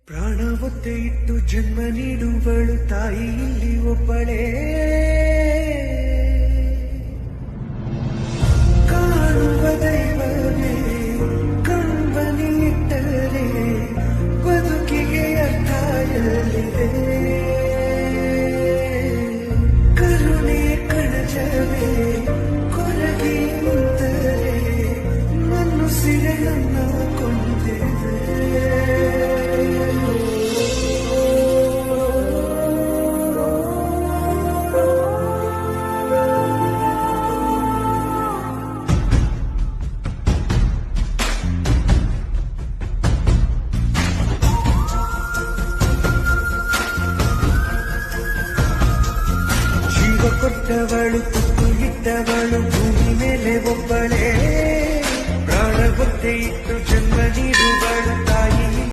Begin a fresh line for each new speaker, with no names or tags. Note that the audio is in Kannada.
ಪ್ರಾಣ ಒತ್ತೆ ಇಟ್ಟು ಜನ್ಮ ನೀಡುವಳು ತಾಯಿ ಇಲ್ಲಿ ಒಬ್ಬಳೇ. ಕಾಣುವ ದೈವವೇ ಕಂಬನಿ ಇಟ್ಟರೆ ಬದುಕಿಗೆ ಅರ್ಥ ಎಲ್ಲಿದೆ. ಕರುಣೆ ಕಣಜವೇ ಕೊರಗಿ ನಿಂತರೆ ಮನುಸಿರೆ ನನ್ನ ಕೊಂದಿದೆ. ಕೊಟ್ಟವಳು ತುತ್ತು ಇಟ್ಟವಳು ಭೂಮಿ ಮೇಲೆ ಒಬ್ಬಳೇ. ಪ್ರಾಣ ಗೊತ್ತೇ ಇಟ್ಟು